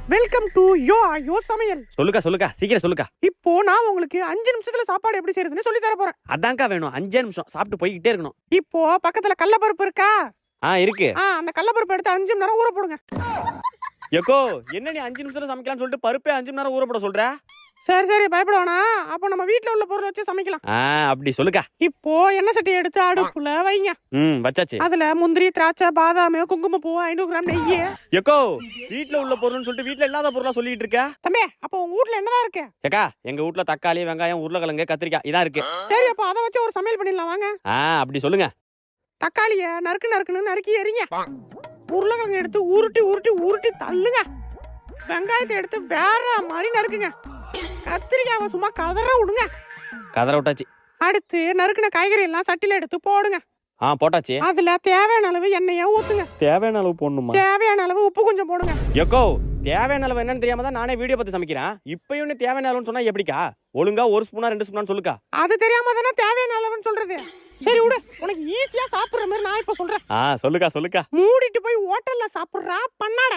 Welcome to யோ சமையல். சொல்லுக்கா சீக்கிரம் சொல்லுக்கா. இப்போ நான் உங்களுக்கு 5 நிமிஷத்துல சாப்பாடு எப்படி செய்யறதுன்னு சொல்லி தர போறேன். அதான்க்கா வேணும். 5 நிமிஷம் சாப்பிட்டு போய்கிட்டே இருக்கணும். இப்போ பக்கத்துல கடலப்பருப்பு இருக்கா? இருக்கு. அந்த கடலப்பருப்பு எடுத்து 5 மணி நேரம் ஊற போடுங்க. எக்கோ என்ன நீ 5 நிமிஷத்துல சமைக்கலாம்னு சொல்லிட்டு பருப்பே 5 மணி நேரம் ஊற போட சொல்ற? சரி பயப்பட வேணாம். அப்போ நம்ம வீட்ல உள்ள பொருள் வச்சு சமைக்கலாம். அப்படி சொல்லுக்கா. இப்போ எண்ணெய் சட்டி எடுத்து அடுப்புல வைங்க. வச்சாச்சு. அதுல முந்திரி, திராட்சை, பாதாம், குங்குமப்பூ, 500 கிராம் நெய். எக்கோ வீட்ல உள்ள பொருள்னு சொல்லிட்டு வீட்ல இல்லாத பொருளா சொல்லிட்டு இருக்க? தம்பி, அப்போ உங்க வீட்ல என்னதான் இருக்கு? ஏக்கா எங்க வீட்ல தக்காளி, வெங்காயம், உருளைக்கிழங்கு, கத்திரிக்காய் இதான் இருக்கு. சரி, அப்போ அதை வச்சு ஒரு சமையல் பண்ணிடலாம் வாங்க. அப்படி சொல்லுங்க. தக்காளிய நறுக்குன்னு நறுக்கி எறிங்க. உருளைக்கிழங்கு எடுத்து உருட்டி தள்ளுங்க. வெங்காயத்தை எடுத்து வேற மாதிரி நறுக்குங்க. கத்திரிக்காவை சும்மா கதற விடுங்க. கதற விட்டாச்சு. அடுத்து நறுக்குன காய்கறி எல்லாம் சட்டில எடுத்து போடுங்க. போட்டாச்சு. அதுல தேவையான அளவு எண்ணெயை ஊத்துங்க. தேவையான அளவு போடணுமா? தேவையான அளவு உப்பு கொஞ்சம் போடுங்க. எக்கோ தேவையான அளவு என்னன்னு தெரியாம தான் நானே வீடியோ பார்த்து சமைக்கிறேன். இப்பயும் தேவையான அளவுன்னு சொன்னா எப்படிக்கா? ஒழுங்கா 1 ஸ்பூனா 2 ஸ்பூனான்னு சொல்லுக்கா. அது தெரியாம தானே தேவையான அளவுன்னு சொல்றது. சரி விடு, உனக்கு ஈஸியா சாப்பிடுற மாதிரி நான் இப்ப சொல்றேன். சொல்லுக்கா. மூடிட்டு போய் ஹோட்டல்ல சாப்பிடுறா பண்ணாட.